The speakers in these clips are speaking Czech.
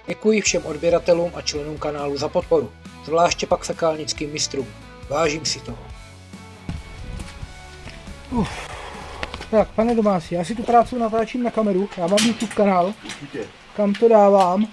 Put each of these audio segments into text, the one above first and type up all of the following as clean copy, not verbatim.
Děkuji všem odběratelům a členům kanálu za podporu, zvláště pak fekálnickým mistrům. Vážím si toho. Tak, pane domácí, já si tu práci natáčím na kameru, já mám YouTube kanál, kam to dávám,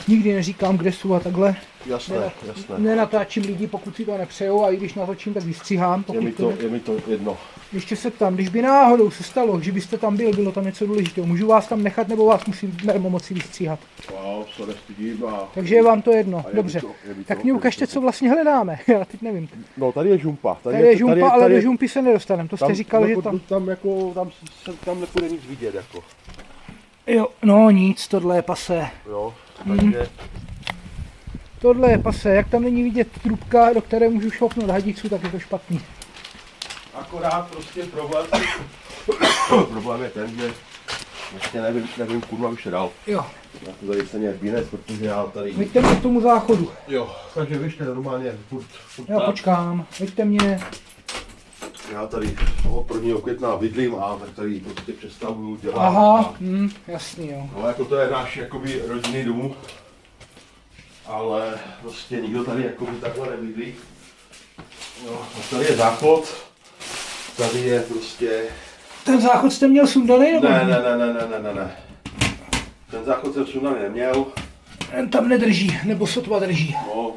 nikdy neříkám, kde jsou a takhle. Jasné. Nenatáčím lidi, pokud si to nepřejou, a i když natočím, tak vystřihám. Je mi to jedno. Ještě se tam, když by náhodou se stalo, že byste tam bylo tam něco důležitého, můžu vás tam nechat, nebo vás musím moci vystříhat? Wow, se nestydím a... Takže je vám to jedno, dobře. Tak mě ukažte, co vlastně hledáme, já teď nevím. No, tady je žumpa. Tady je žumpa, ale do žumpy se nedostaneme, to jste říkal, že tam... Tam nepůjde nic vidět, jako. Jo, no nic, tohle je pasé. Jo, takže... Tohle je pasé, jak tam není vidět trubka, do které můžu šoupnout hadicu, tak je to špatný. Akorát prostě problém je ten, že vlastně nevím kurva už dál. Jo. Já to tady se nějak vynést, protože já tady... Veďte mě k tomu záchodu. Jo, takže vyšte normálně furt já tak. Počkám, veďte mě. Já tady od 1. května bydlím a tak tady prostě přestavuju dělat. Aha, jasný jo. No jako to je náš jakoby rodinný dům, ale prostě nikdo tady jakoby takhle nebydlí. No, tady je záchod, tady je prostě... Ten záchod jste měl sundaný? Ne. Ten záchod jsem sundaný neměl. Ten tam nedrží, nebo sotva drží. No,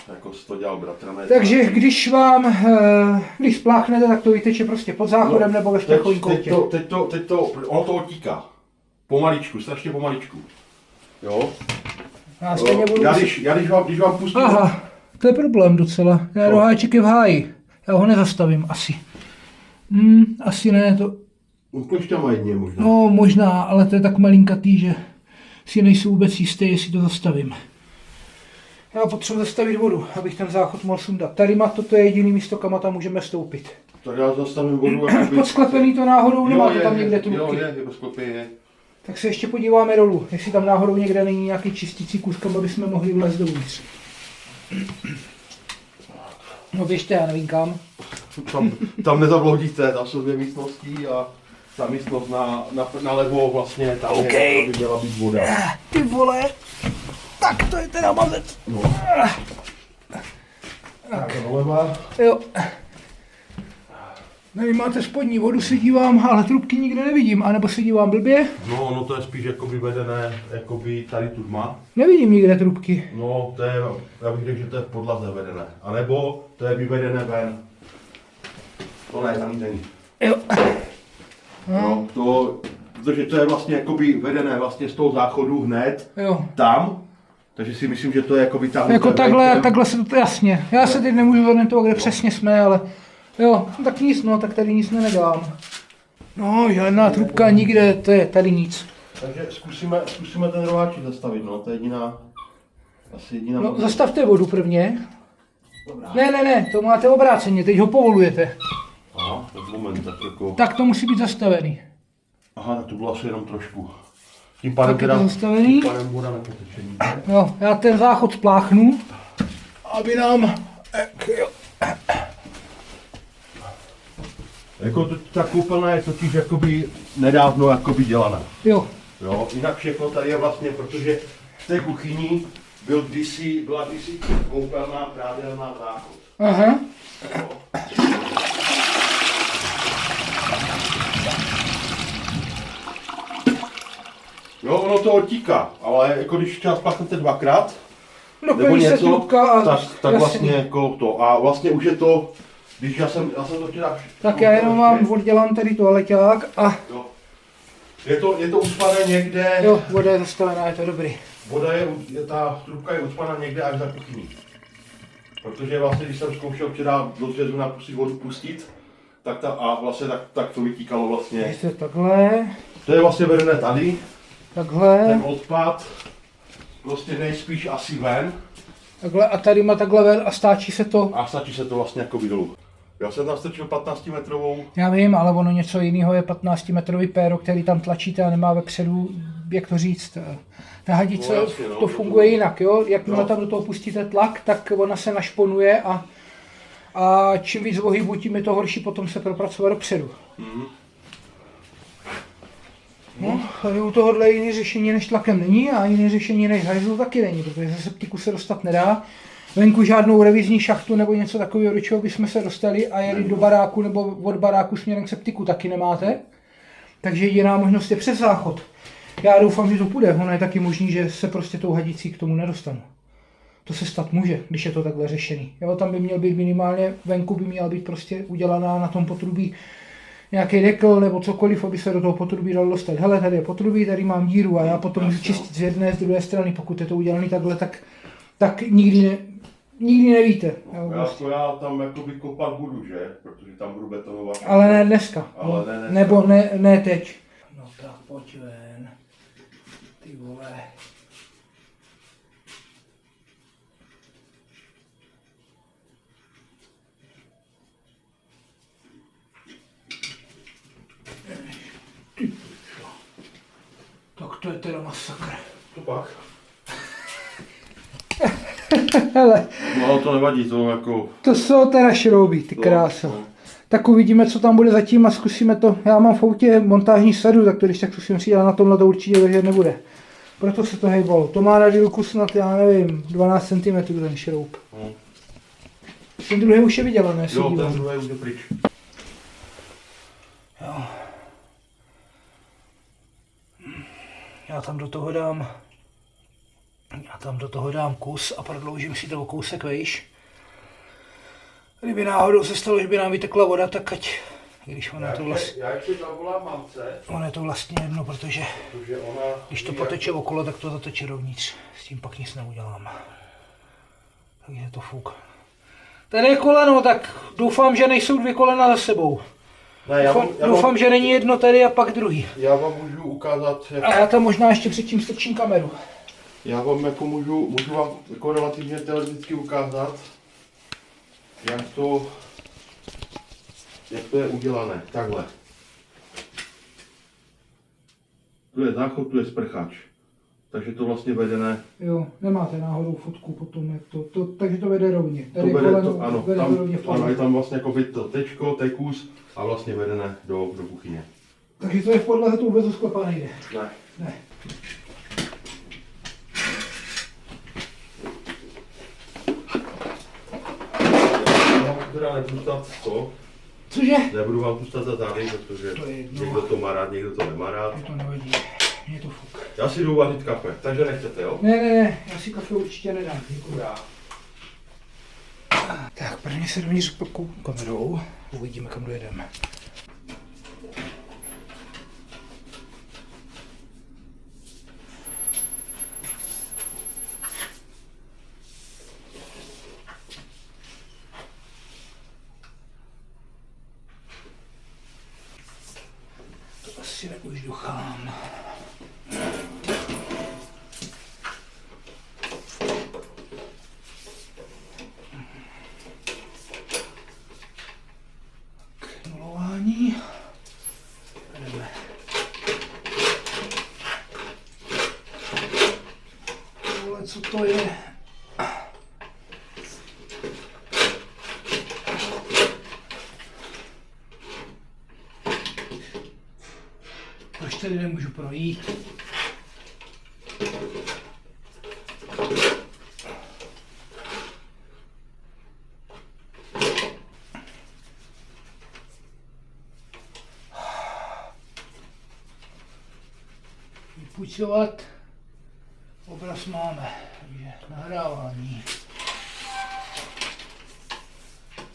jako to dělal bratr. Takže když spláchnete, tak to vyteče prostě pod záchodem nebo ve šplechovém koutě. Teď to, ono to otíká. Pomaličku, strašně pomaličku. Jo? Já stejně budu... Když vám pustím... Aha, to je problém docela. Roháček je v háji. Já ho nezastavím, asi. Asi ne, to... Klešťama jedně možná. No, možná, ale to je tak malinkatý, že si nejsou vůbec jistý, jestli to zastavím. Já potřebuji zastavit vodu, abych ten záchod mohl sundat. Tady má toto je jediný místo, kam tam můžeme vstoupit. Tak já zastavím vodu. Podsklepený to náhodou nemáte tam někde trubky. Jo, je podsklepený. Tak se ještě podíváme dolů, jestli tam náhodou někde není nějaký čistící kus, kam bychom mohli vlézt dovnitř. No běžte, já nevím kam. Tam nezavloudíte, tam jsou 2 místnosti a ta místnost nalevo vlastně, tam by měla být voda. Ty vole, tak to je teda mazec. No. Tak doleva. Jo. Nevím, máte spodní vodu, se dívám, ale trubky nikde nevidím, anebo se dívám blbě. No, ono to je spíš jakoby vedené, jakoby tady tu má. Nevidím nikde trubky. No, to je, já bych řekl, že to je v podlaze vedené. A nebo to je vyvedené ven. To ne, tam není. Jo. No, protože to je vlastně jakoby vedené vlastně z toho záchodu hned tam. Takže si myslím, že to je jakoby tam. Jako takhle se to jasně. Já se teď nemůžu zorientovat, kde přesně jsme, ale jo, tak nic, no, tak tady nic nedělám. No, žádná trubka nikde, to je tady nic. Takže zkusíme ten roháček zastavit, no, to je asi jediná. No, zastavte vodu prvně. Dobrá. Ne, to máte obráceně, teď ho povolujete. Aha, tak moment, tak jako... Tak to musí být zastavený. Aha, to bylo asi jenom trošku. Tím pádem tak je to zastavený. Tím pádem voda nepotečení. Jo, já ten záchod spláchnu, aby nám... Jako ta koupelna je totiž jakoby nedávno jakoby dělaná. Jo. Jo, jinak všechno tady je vlastně, protože v té kuchyni byla kdysi koupelna, prádelná, záchod. Aha. Jo, ono to otíká, ale jako když třeba spláchnete 2krát, nebo něco, tak vlastně jako to. A vlastně už je to, když já jsem to včera... Tak já jenom vám oddělám tady toaleťák a... Jo. Je to ucpané někde... Jo, voda je zastavená, je to dobrý. Ta trubka je ucpaná někde až za kuchyní. Protože vlastně, když jsem zkoušel včera do zřezu vodu pustit, tak tak to vytíkalo vlastně. Ještě takhle. To je vlastně vedené tady. Takhle. Ten odpad prostě nejspíš asi ven. Takhle a tady má takhle ven a stáčí se to. A stáčí se to vlastně jako dolů. Já jsem tam strčil 15 metrovou. Já vím, ale ono něco jiného je 15 metrový péro, který tam tlačíte a nemá vepředu, jak to říct. Ta hadice, no, jasně, to funguje jinak, jo? Jakmile tam do toho pustíte tlak, tak ona se našponuje a čím víc ohybu, tím je to horší potom se propracovat dopředu. No, tady u tohohle jiné řešení než tlakem není a jiné řešení než hajzlu taky není, protože ze septiku se dostat nedá. Venku žádnou revizní šachtu nebo něco takového, do čeho bychom se dostali a jeli do baráku nebo od baráku směrem k septiku taky nemáte. Takže jediná možnost je přes záchod. Já doufám, že to půjde, ono je taky možný, že se prostě tou hadicí k tomu nedostanu. To se stát může, když je to takhle řešený. Jo, tam by měl být minimálně, venku by měla být prostě udělaná na tom potrubí nějaký dekl nebo cokoliv, aby se do toho potrubí dalo dostat. Hele, tady je potrubí, tady mám díru a já potom můžu čistit z jedné, z druhé strany. Pokud je to udělané takhle, tak nikdy nevíte. Jo, prostě. Já tam jakoby kopat budu, že? Protože tam budu betonovat. Ale ne dneska. Ale ne dneska. Nebo ne teď. No tak pojď ven. Ty vole. Tak to je teda masakr. To pak. Hele, No ale to nevadí, to jako... to jsou teda šrouby, ty kráso. No. Tak uvidíme, co tam bude zatím a zkusíme to. Já mám v autě montážní sadu, tak to když tak zkusím přijít, ale na tomhle to určitě držet nebude. Proto se to hejbalo. To má na dílku snad, já nevím, 12 cm ten šroub. No. Ten druhý už je vydělaný, se Jo, dívám. ten druhý už je pryč. Jo. Já tam do toho dám kus a prodloužím si to o kousek vejš. Kdyby náhodou se stalo, že by nám vytekla voda, tak ať, když ono je to vlastně, Já ještě zavolám mamce, ono je to vlastně jedno, protože ona... když to poteče okolo, tak to zateče dovnitř. S tím pak nic neudělám. Takže je to fuk. Tady je koleno, tak doufám, že nejsou dvě kolena za sebou. Ne, Doufám, že není jedno tady a pak druhý. Já vám můžu ukázat, jak... A já tam možná ještě předtím strčím kameru. Já vám jako můžu vám jako relativně teoreticky ukázat, jak to je udělané. Takhle. Tu je záchod, tu je sprchač. Takže to vlastně vedené. Jo, nemáte náhodou fotku potom, jak to takže to vede rovně. Tady To vede koleno, to, ano, vede tam, rovně v ano, podlaze. je tam vlastně jako to tečko, tekus a vlastně vedené do kuchyně. Takže to je v podlaze, to vůbec do sklepa nejde. Ne. Ne. Já vám teda nebudu stát to, Cože? nebudu vám tu stát za zády, protože To je jedno. někdo to má rád, někdo to nemá rád. Mě to nevadí. Mě to fuk. Já si jdu vařit kafe, takže nechcete, jo? Ne, já si kafe určitě nedám. Děkuji. Tak, prvně se dovnitř kouknu kamerou. Uvidíme, kam dojedeme. To asi neužduchám. Nulování. Jdeme. Tohle, co to je? Proč tady nemůžu projít? Vypucovat. Obraz máme. Takže nahrávání.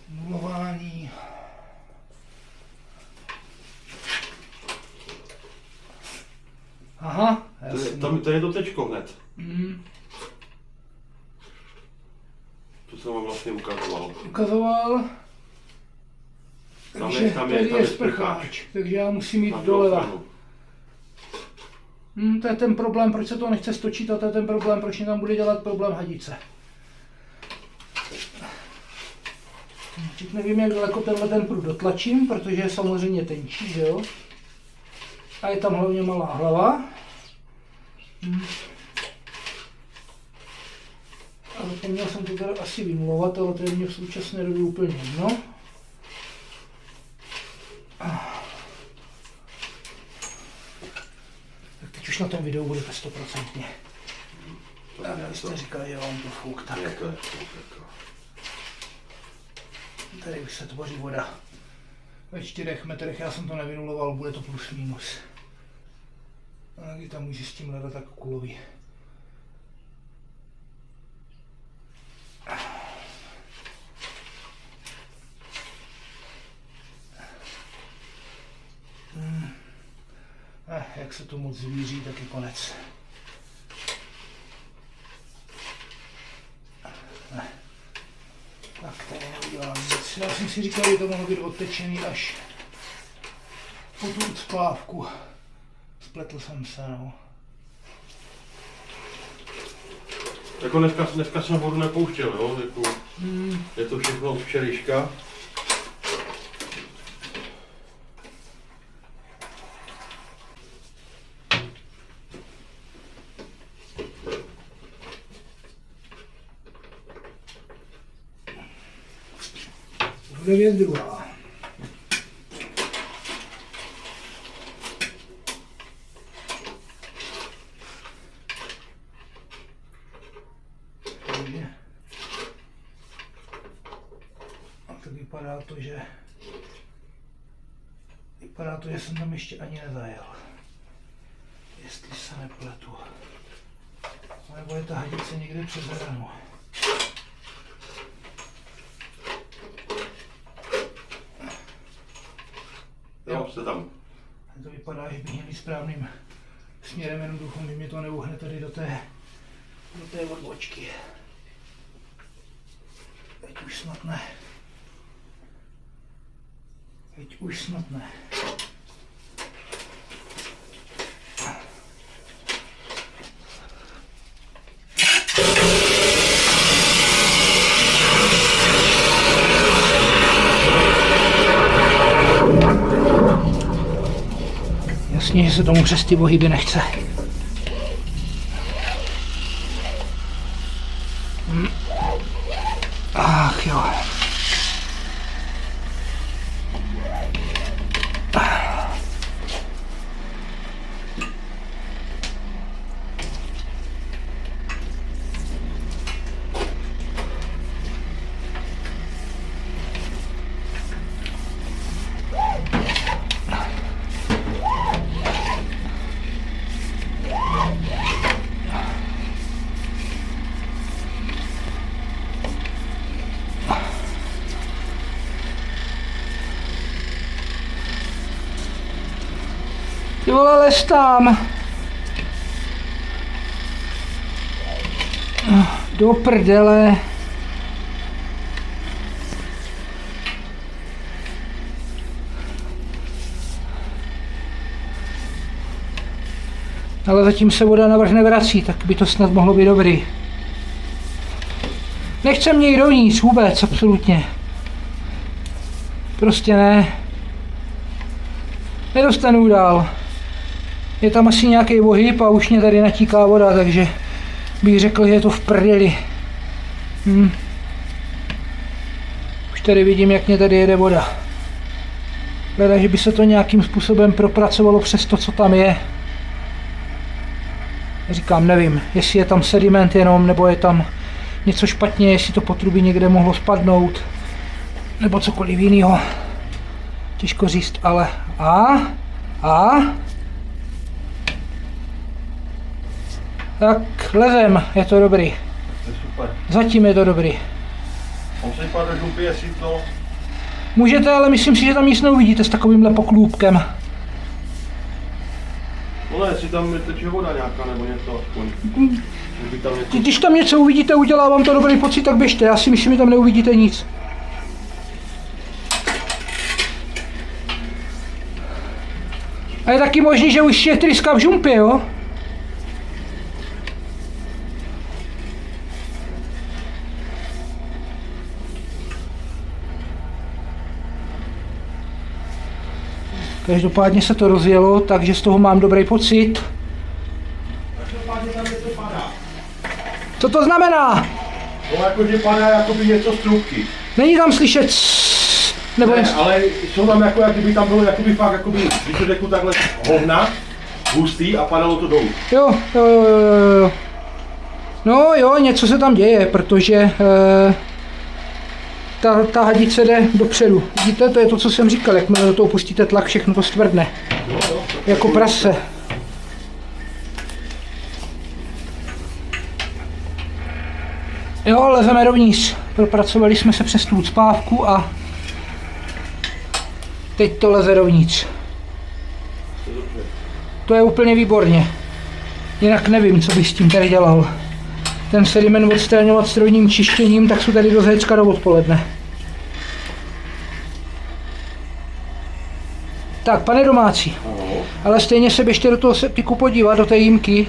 Nulování. Aha, jasně. Tady je to tečko hned. Mm, To jsem vám vlastně ukazoval. ukazoval. Takže tam je tady je sprcháč. sprcháč, takže já musím jít Na druhou doleva. stranu. To je ten problém, proč se to nechce stočit a to je ten problém, proč mi tam bude dělat problém hadice. Teď nevím, jak daleko tenhle ten prut dotlačím, protože je samozřejmě tenčí, že jo? A je tam hlavně malá hlava. A zapomněl jsem to teda asi vynulovat, ale to je mě v současné době úplně jedno. videu budete 100%. A vy jste říkali, že vám to fouk, tak. Tady už se tvoří voda. Ve 4 metrech, já jsem to nevynuloval, bude to plus minus. A taky tam může s tím hledat tak kulový. Jak se to moc zvíří, tak je konec. Tak tady neudělám nic. Já jsem si říkal, že to mohlo být odtečený až po tu ucpávku. Spletl jsem se, no. Jako dneska jsem vodu nepouštěl, jo? Jako, je to všechno od včerejška. Bude věc druhá. A tak vypadá to, že jsem tam ještě ani nezajel. Jestli se nepletu. Nebo je ta hadice někde přes hranu. Jo, jste tam. To vypadá, že bych měl jít správným směrem, jenom doufám, že mi to neuhne tady do té odbočky. Teď už snad ne. Jasně, že se tomu přes ty pohyby nechce. Ach jo. Ty vole, lez tam. Do prdele. Ale zatím se voda navrch nevrací, tak by to snad mohlo být dobrý. Nechce mě jít dovnitř vůbec, absolutně. Prostě ne. Nedostanu dál. Je tam asi nějaký ohyb a už mě tady natíká voda, takže bych řekl, že je to v prdeli. Už tady vidím, jak mě tady jede voda. Hleda, že by se to nějakým způsobem propracovalo přes to, co tam je. Říkám, nevím, jestli je tam sediment jenom, nebo je tam něco špatně, jestli to potrubí někde mohlo spadnout, nebo cokoliv jiného. Těžko říct, ale tak lezem, je to dobrý. Je super. Zatím je to dobrý. On se vypadá do žumpy, jestli to... Můžete, ale myslím si, že tam nic neuvidíte s takovýmhle poklůpkem. No ne, jestli tam teče voda nějaká nebo něco aspoň. Tam něco... Když tam něco uvidíte, udělá vám to dobrý pocit, tak běžte. Já si myslím, že tam neuvidíte nic. A je taky možný, že už je tryska v žumpě, jo? Každopádně se to rozjelo, takže z toho mám dobrý pocit. Každopádně tam něco padá. Co to znamená? No jakože padá jakoby něco z trubky. Není tam slyšet nebo ne, ale jsou tam jako kdyby tam bylo jakoby fakt jakoby, když to řeknu takhle, hovna. hustý a padalo to dolů. Jo. No jo, něco se tam děje, protože ta hadice jde dopředu. Vidíte, to je to, co jsem říkal, jakmile do toho pustíte tlak, všechno to stvrdne. Jako prase. Jo, lezeme dovnitř. Propracovali jsme se přes tu ucpávku a teď to leze dovnitř. To je úplně výborně. Jinak nevím, co bych s tím tady dělal. Ten sediment odstraňovat strojním čištěním, tak jsou tady do zecka do odpoledne. Tak, pane domácí, ale stejně se běžte do toho septiku podívat, do té jímky.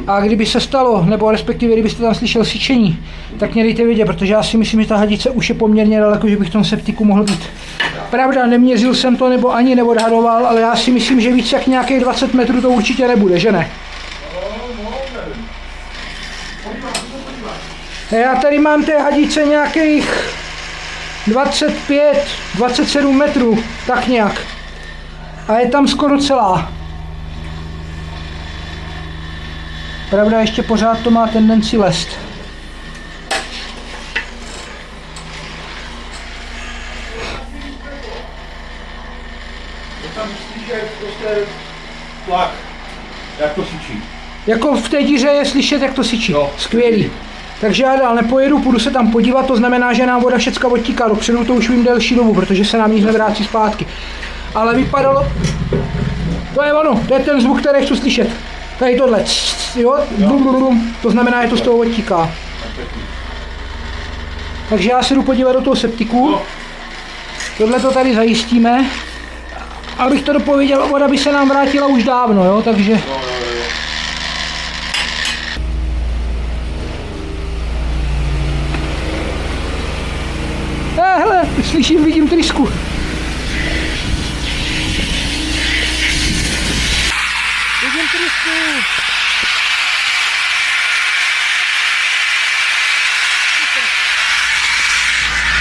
A kdyby se stalo, nebo respektive kdybyste tam slyšel syčení, tak mě dejte vědět, protože já si myslím, že ta hadice už je poměrně daleko, že bych v tom septiku mohl být. Pravda, neměřil jsem to, nebo ani neodhadoval, ale já si myslím, že víc jak nějakých 20 metrů to určitě nebude, že ne? Já tady mám té hadice nějakých 25, 27 metrů, tak nějak. A je tam skoro celá. Pravda, ještě pořád to má tendenci lest. Tam slyšet prostě tlak, jak to syčí. Jako v té díře je slyšet, jak to syčí. No. Skvělý. Takže já dál nepojedu, půjdu se tam podívat, to znamená, že nám voda všecka odtíká dopředu, to už vím delší dobu, protože se nám nic nevrátí zpátky. Ale vypadalo, to je ono, to je ten zvuk, který chci slyšet. Tady tohle, jo, to znamená, že to z toho odtíká. Takže já se jdu podívat do toho septiku, tohle to tady zajistíme. Abych to dopověděl, voda by se nám vrátila už dávno, jo, takže... Hele, slyším, vidím trysku. Vidím trysku.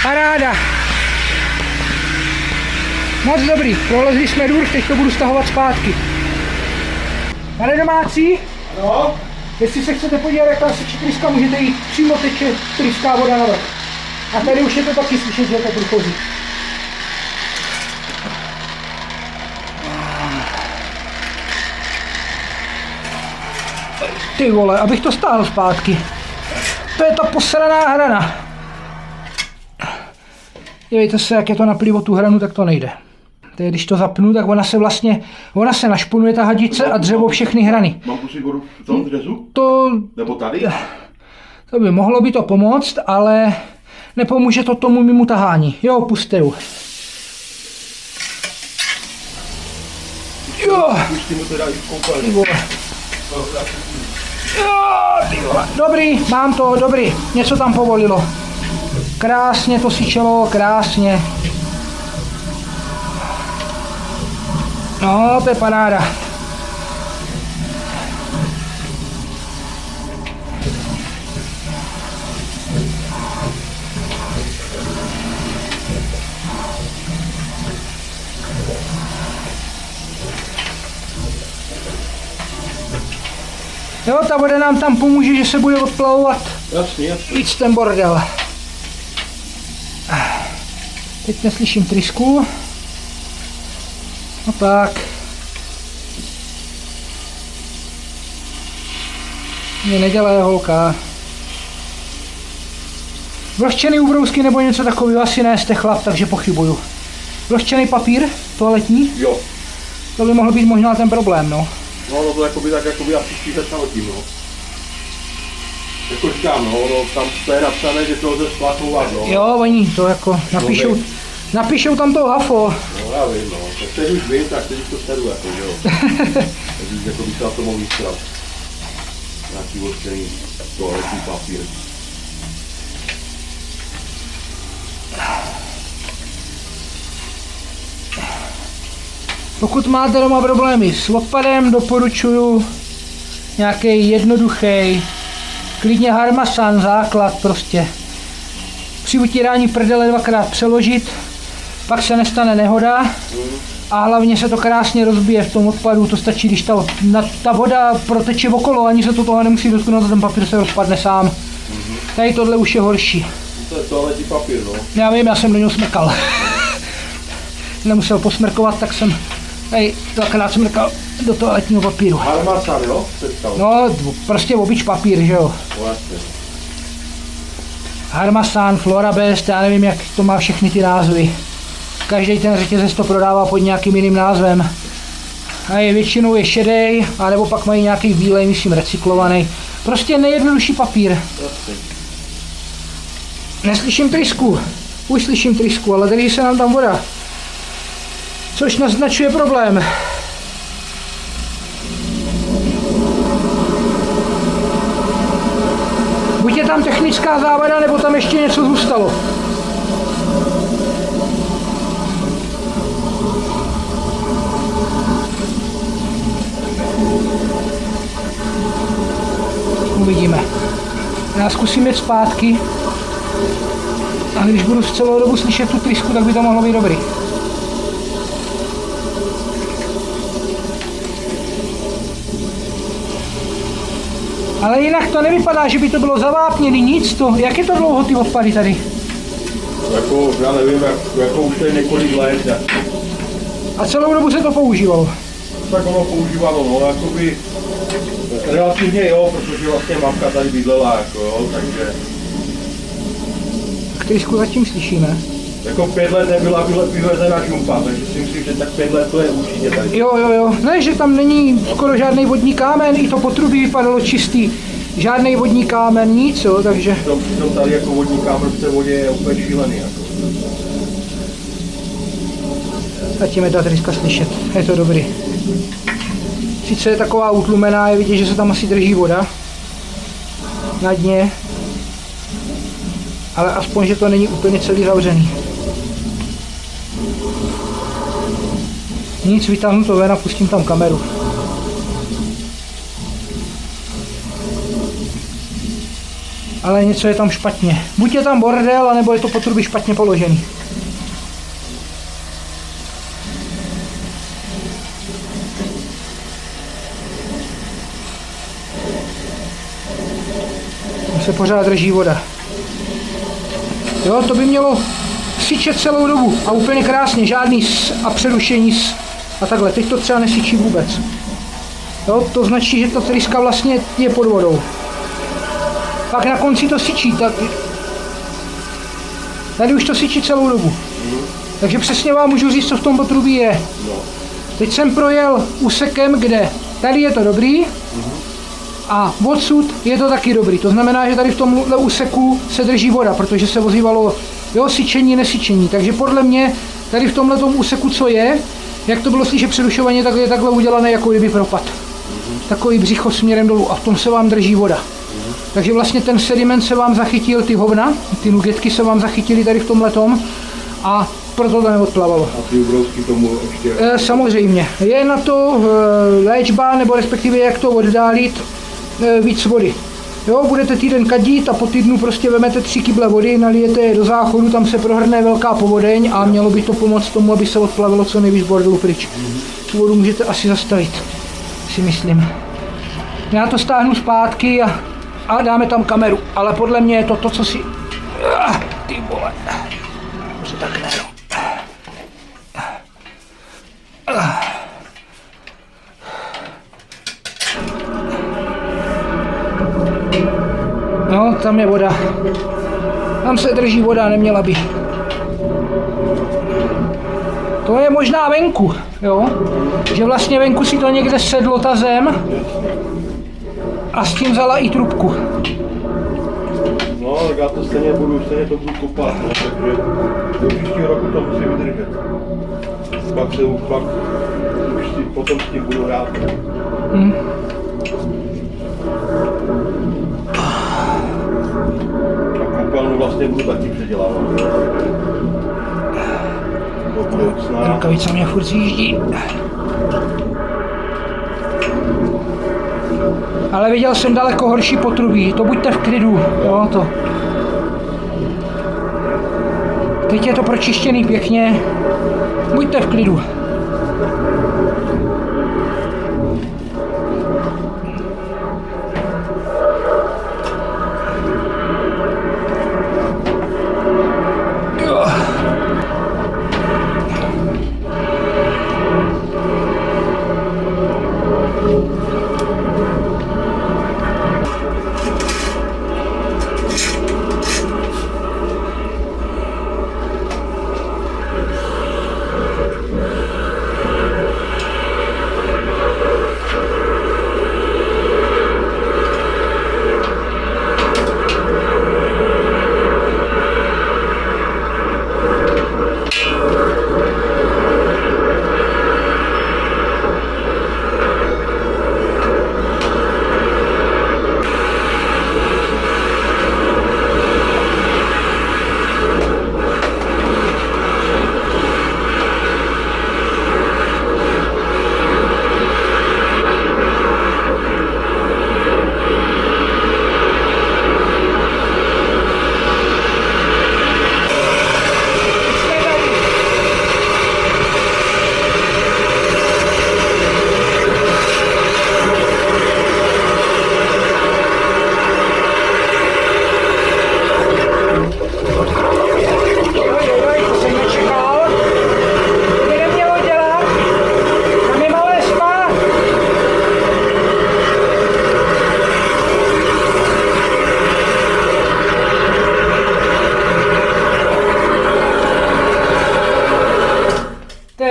Paráda. Moc dobrý, prolezli jsme důr, teď to budu stahovat zpátky. Pane domácí, No, jestli se chcete podívat, jak tam sečí tryska, můžete jít přímo teče tryská voda na vrch. A tady už je to taky slyšet, že je to průchozí. Ty vole, abych to stáhl zpátky. To je ta posraná hrana. Dívejte se, jak je to naplý o tu hranu, tak to nejde. Teď, když to zapnu, tak ona se našponuje ta hadice a dřevo všechny hrany. mám pustit vodu v tom dřezu? To Nebo tady? by mohlo by to pomoct, ale nepomůže to tomu mému tahání. Jo, puste ju. Jo, Pustím to teda i v koupelně. ty vole. Jo, ty vole. Dobrý, mám to, dobrý. Něco tam povolilo. Krásně to syčelo, krásně. No, to je paráda. Jo, ta voda nám tam pomůže, že se bude odplavovat Jasně. víc ten bordel. Teď neslyším trysku. No tak. Mě nedělá holka. Vlhčený ubrousky nebo něco takového asi nejste chlap, takže pochybuju. Vlhčený papír, toaletní, Jo. to by mohl být možná ten problém, no. No, to jakoby tak jakoby asi štířet tím, no. Jako říkám, no, tam to je napsané, že to lze spláchovat, no. Jo, oni to jako napíšou tam to hafo. No, já vím, no. Tak teď už vím, tak teď už to sledu, jako, že jo. Takže jako bych se na to mohl vystrat. Nějaký odčený toaletní papír. Pokud máte doma problémy s odpadem, doporučuji nějaký jednoduchý, klidně Harmasan, základ prostě. Při utírání prdele dvakrát přeložit, pak se nestane nehoda a hlavně se to krásně rozbije v tom odpadu, to stačí, když ta voda proteče okolo, ani se to toho nemusí dotknout a ten papír se rozpadne sám. Tady tohle už je horší. To je toaletní papír, no. Já vím, já jsem do něho smrkal. Nemusel posmrkovat, tak jsem tady dvakrát smrkal do toaletního papíru. Harmasan, jo? No, prostě obyč papír, že jo. Vlastně. Harmasan, Florabest, já nevím, jak to má všechny ty názvy. Každý ten řetězec to prodává pod nějakým jiným názvem. A většinou je šedej, anebo pak mají nějaký bílej, myslím recyklovaný. Prostě nejjednodušší papír. Neslyším trysku. Už slyším trysku, ale drží se nám tam voda. Což naznačuje problém. Buď je tam technická závada, nebo tam ještě něco zůstalo. Uvidíme. Já zkusím jít zpátky. A když budu celou dobu slyšet tu trysku, tak by to mohlo být dobrý. Ale jinak to nevypadá, že by to bylo zavápněný, nic to. Jak je to dlouho ty odpady tady? Jako, já nevím, jako už to je několik let. A celou dobu se to používalo? Tak ono používalo, no, jakoby relativně jo, protože vlastně mamka tady bydlela, jako jo, takže... Tak trysku zatím slyšíme. Jako 5 let nebyla vyvezena žumpa, takže si myslím, že tak 5 let to je určitě tady. Jo. Ne, že tam není skoro žádný vodní kámen, i to potrubí vypadalo čistý. Žádný vodní kámen, nic, jo, takže... Přitom tady jako vodní kámen v té vodě je úplně šílený, jako. Zatím je ta tryska slyšet, je to dobrý. Sice je taková utlumená, je vidět, že se tam asi drží voda na dně, ale aspoň, že to není úplně celý zavřený. Nic, vytáhnu to ven a pustím tam kameru. Ale něco je tam špatně. Buď je tam bordel, anebo je to potrubí špatně položený. Tam se pořád drží voda. Jo, to by mělo syčet celou dobu a úplně krásně, žádný a přerušení a takhle. Teď to třeba nesyčí vůbec. Jo, to značí, že ta tryska vlastně je pod vodou. Pak na konci to syčí, tak tady už to syčí celou dobu. Takže přesně vám můžu říct, co v tom potrubí je. Teď jsem projel úsekem, kde tady je to dobrý a odsud je to taky dobrý. To znamená, že tady v tomhle úseku se drží voda, protože se ozývalo jo, syčení, nesyčení. Takže podle mě tady v tomhle úseku, co je, jak to bylo slyšet přerušovaně, tak je takhle udělané jako kdyby propad. Takový břicho směrem dolů a v tom se vám drží voda. Takže vlastně ten sediment se vám zachytil, ty hovna, ty nugetky se vám zachytily tady v tomhletom a proto to neodplavalo. A ty ubrousky tomu ještě... Samozřejmě. Je na to léčba, nebo respektive jak to oddálit víc vody. Jo, budete týden kadit a po týdnu prostě vemete 3 kyble vody, nalijete je do záchodu, tam se prohrne velká povodeň a mělo by to pomoct tomu, aby se odplavilo co nejvíc bordelu pryč. Tu vodu můžete asi zastavit, si myslím. Já to stáhnu zpátky a dáme tam kameru, ale podle mě je to, co si... Ty vole. To tak ne. No, tam je voda. Tam se drží voda, neměla by. To je možná venku, jo? Že vlastně venku si to někde sedlo ta zem a s tím vzala i trubku. No, tak já to stejně budu kopat, no, takže do příštího roku to musím vydržet. Pak už si potom s tím budu hrát. A koupelnu vlastně budu taky předělávat. Do budoucna. Rukavice mě furt zjíždí. Ale viděl jsem daleko horší potrubí, to buďte v klidu, jo, to. Teď je to pročištěný pěkně, buďte v klidu.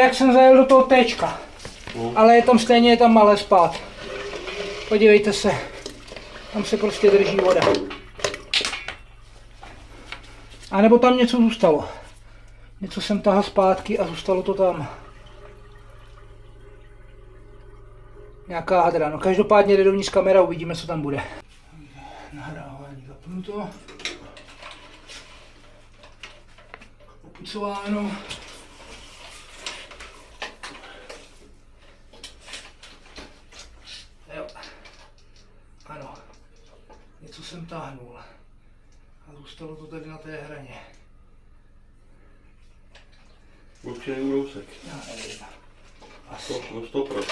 Jak jsem zajel do toho téčka. Ale je tam stejně je tam malé spát. Podívejte se. Tam se prostě drží voda. A nebo tam něco zůstalo. Něco jsem tahal zpátky a zůstalo to tam. Nějaká hadra. No každopádně jde dovnitř kamera, uvidíme, co tam bude. Nahrávání zapnuto. Opucováno. Jo. Ano. Něco jsem táhnul. A zůstalo to tady na té hraně. Určitě úrousek. Já nevím. Asi. No 100%.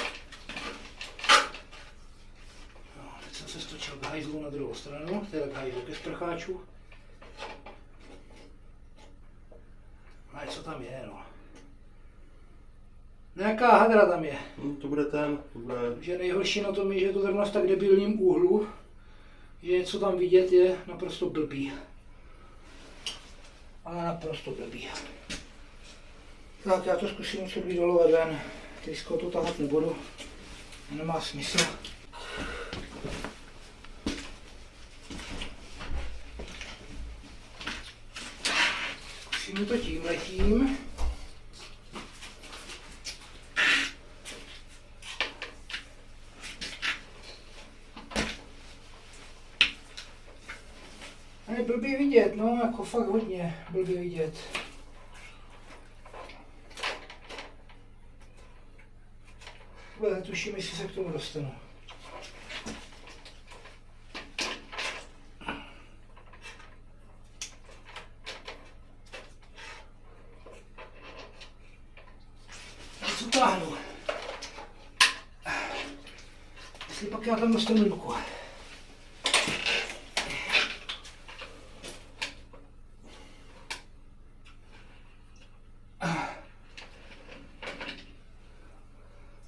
No, teď jsem se stočil k hajzlu na druhou stranu, teda k hajzlu ke sprcháčů. A co tam je, no. Nějaká hadra tam je. To bude ten, to bude... Že nejhorší na tom je, že je to zrovna v tak debilním úhlu, že něco tam vidět je naprosto blbý. Ale naprosto blbý. Tak já to zkusím co dolovat ven. Trýsko to tahat nebudu. Nemá smysl. Zkusíme to tímhletím. A je blbý vidět, no, jako fakt hodně blbý vidět. Ale netuším, jestli se k tomu dostanu. Co táhnu? Jestli pak já tam dostanu ruku.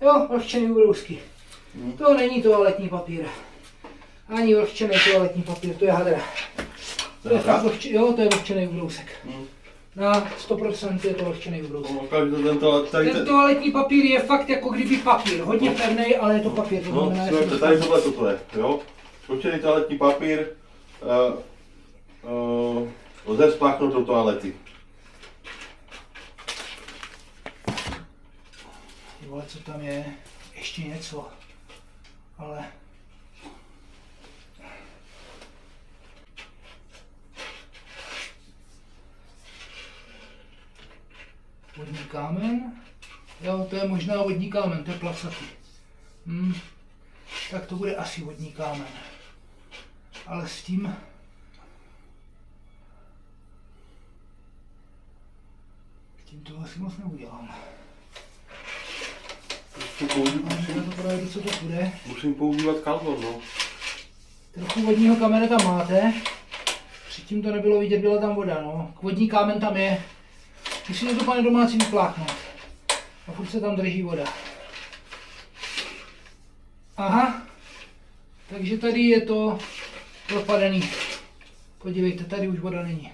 Jo, vlhčený ubrousky. To není toaletní papír. Ani vlhčený toaletní papír, to je hadra. To je fakt jo, to je vlhčený ubrousek. Na 100% je to vlhčený ubrousek. Ten toaletní papír je fakt jako kdyby papír. Hodně pevnej, ale je to papír. To znamená, no, tady tohle toto je, jo. Vlhčený toaletní papír lze spláchnout do toalety. Vole, co tam je? Ještě něco. Ale... Vodní kámen? Jo, to je možná vodní kámen, to je placatý. Tak to bude asi vodní kámen. Ale s tím... S tím toho asi moc neudělám. Co to bude? Musím používat kalvor, no. Trochu vodního kamene tam máte. Předtím to nebylo vidět, byla tam voda, no. Vodní kámen tam je. Musíte to, pane domácí, vypláchnout. A furt se tam drží voda. Aha. Takže tady je to propadený. Podívejte, tady už voda není.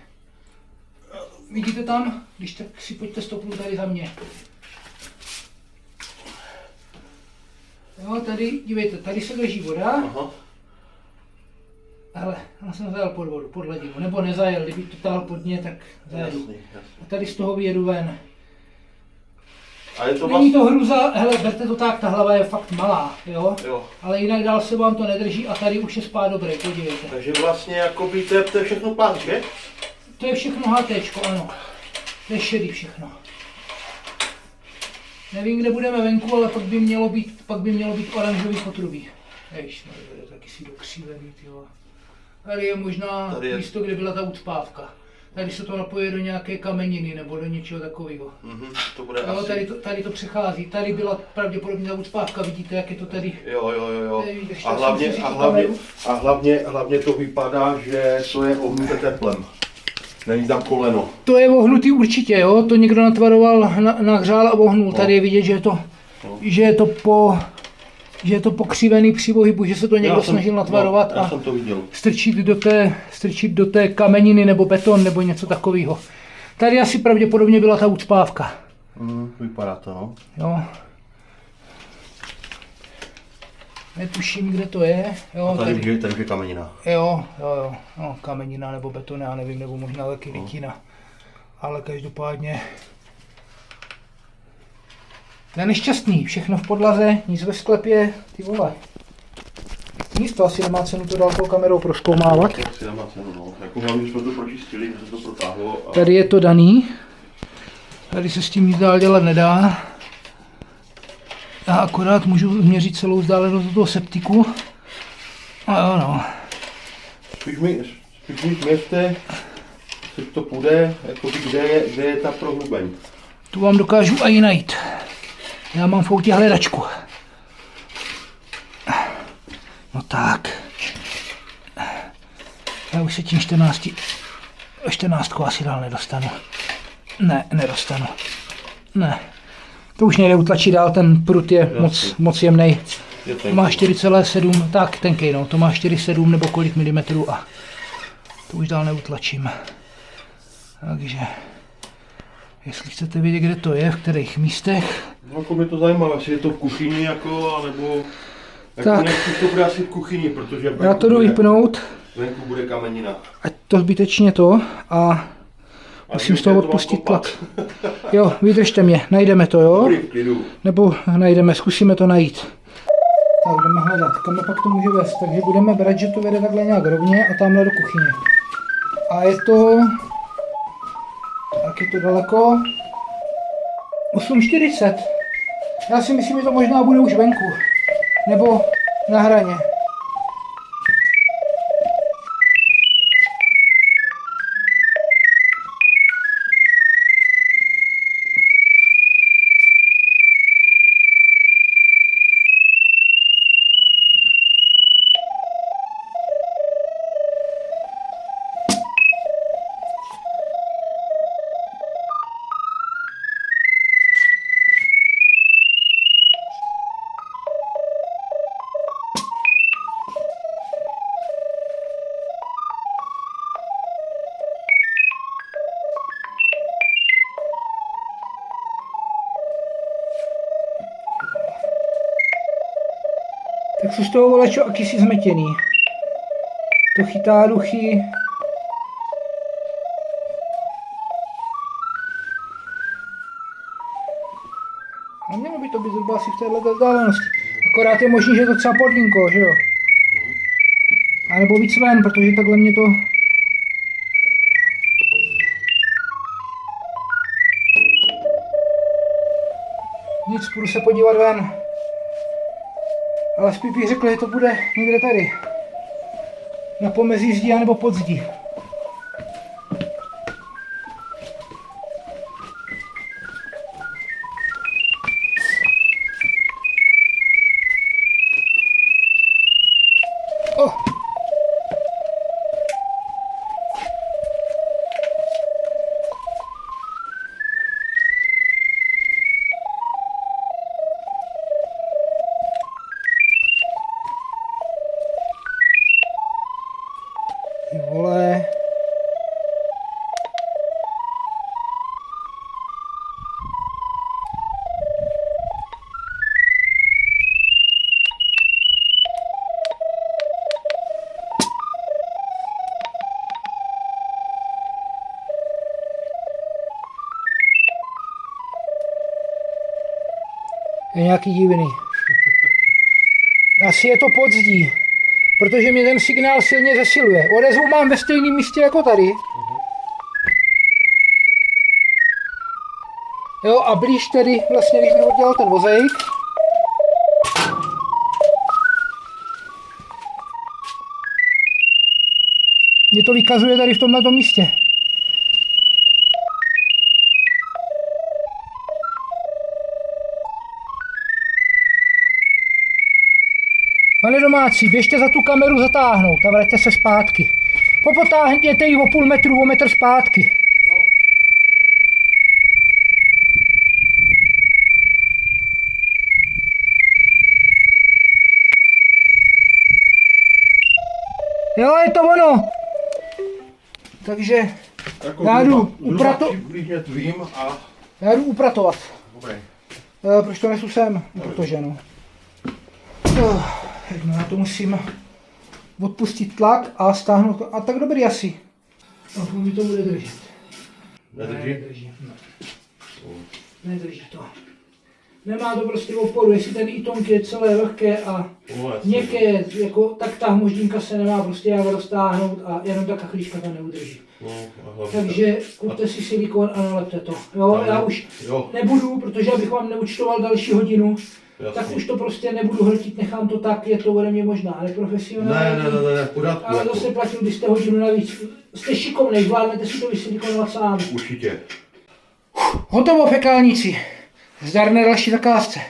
Vidíte tam? Když tak si pojďte stopnout tady za mě. Jo, tady, dívejte, tady se drží voda. Aha. Ale já jsem zajel pod vodu, pod ledinu, nebo nezajel, kdyby to táhl pod ně, tak zajedu. Jasný. A tady z toho vyjedu ven. A je to Není vlastně... to hruza, hele, berte to tak, ta hlava je fakt malá, jo? Jo. Ale jinak dál se vám to nedrží a tady už je spát dobrý, podívejte. Takže vlastně jakoby to je všechno plát, že? To je všechno HTčko, ano. To je šedý všechno. Nevím, kde budeme venku, ale pak by mělo být oranžový potrubí. Ježiš, no, to je taky si dokřívený, tyjo. Tady je možná místo, kde byla ta ucpávka. Tady se to napoje do nějaké kameniny nebo do něčeho takového. To bude Jo, asi... tady to přechází. Tady byla pravděpodobně ta ucpávka, vidíte, jak je to tady. Jo. Tady, A hlavně to vypadá, že to je ohnuté teplem. Není tam koleno. To je ohnutý určitě, jo? To někdo natvaroval, nahřál a ohnul. No. Tady je vidět, že je to pokřivený při pohybu, že se to někdo snažil natvarovat já jsem to viděl. strčit do té kameniny nebo beton nebo něco takového. Tady asi pravděpodobně byla ta ucpávka. Vypadá to, no. Jo. Netuším, kde to je. Jo, tady je kamenina. Jo. No, kamenina nebo beton, já nevím, nebo možná taky litina. Ale každopádně to je nešťastný, všechno v podlaze, nic ve sklepě, ty vole. Nic, to asi nemá cenu to dálkou kamerou prozkoumávat. To asi nemá cenu, no. Jako hlavně jsme to pročistili, že se to protáhlo. A... Tady je to daný. Tady se s tím nic dál dělat nedá. Já akorát můžu změřit celou vzdálenost do toho septiku. A jo, no. Spíš mi změřte, co to půjde, jakoby kde je ta prohlubeň. Tu vám dokážu i najít. Já mám v autě hledačku. No tak. Já už se tím 14 asi dál nedostanu. Ne, nedostanu. Ne. To už nejde utlačit dál, ten prut je moc jemnej. To má 4,7, tak tenkej, no, to má 4,7 nebo kolik milimetrů a to už dál neutlačím. Takže, jestli chcete vědět, kde to je, v kterých místech. No, jako mě to zajímalo, jestli je to v kuchyni, jako, anebo... Tak. To bude asi v kuchyni, protože... Já to jdu vypnout. Venku bude kamenina. Ať to zbytečně to a musím z toho odpustit tlak. Jo, vydržte mě, najdeme to, jo? Nebo najdeme, zkusíme to najít. Tak jdeme hledat, kam pak to může vést. Takže budeme brát, že to vede takhle nějak rovně a tamhle do kuchyně. A je to... Tak je to daleko. 8,40. Já si myslím, že to možná bude už venku. Nebo na hraně. Tak jsou z toho volečo akýsi zmetěný. To chytá duchy. A mělo by to být zhruba asi v téhle vzdálenosti. Akorát je možný, že je to třeba podlinko, že jo? A nebo víc ven, protože takhle mě to... Nic, půjdu se podívat ven. Ale spíš bych řekl, že to bude někde tady. Na pomezí zdí nebo pod zdí. Ty vole. Je nějaký divný. Asi je to pozdí, protože mě ten signál silně zesiluje. Odezvu mám ve stejném místě jako tady. Jo, a blíž tedy, vlastně když bych oddělal ten vozejk, mě to vykazuje tady v tomto místě. Pane domácí, běžte za tu kameru zatáhnout a vraťte se zpátky. Popotáhněte ji o půl metru, o metr zpátky. Jo, je to ono. Takže Jako já jdu upratovat. Dobrý. Proč to nesu sem? No, protože no. No, já to musím odpustit tlak a stáhnout. A tak dobrý asi. No, mi to bude držet. Nedrží? Nedrží to. Nemá to prostě oporu, jestli ten itonk je celé lehké a měkké, jako, tak ta moždínka se nemá prostě jak roztáhnout a jenom ta kachlíčka to neudrží. Takže kupte si silikon a nalepte to. Jo, já už nebudu, protože abych vám neúčtoval další hodinu, tak už to prostě nebudu hltit, nechám to tak, je to ode mě možná neprofesionální. Ne, pořádku. Ale zase platil byste hodinu navíc. Jste šikovnej, zvládnete si to vysilikonovat sám. Určitě. Hotovo, fekálníci. Zdar na další zakázce.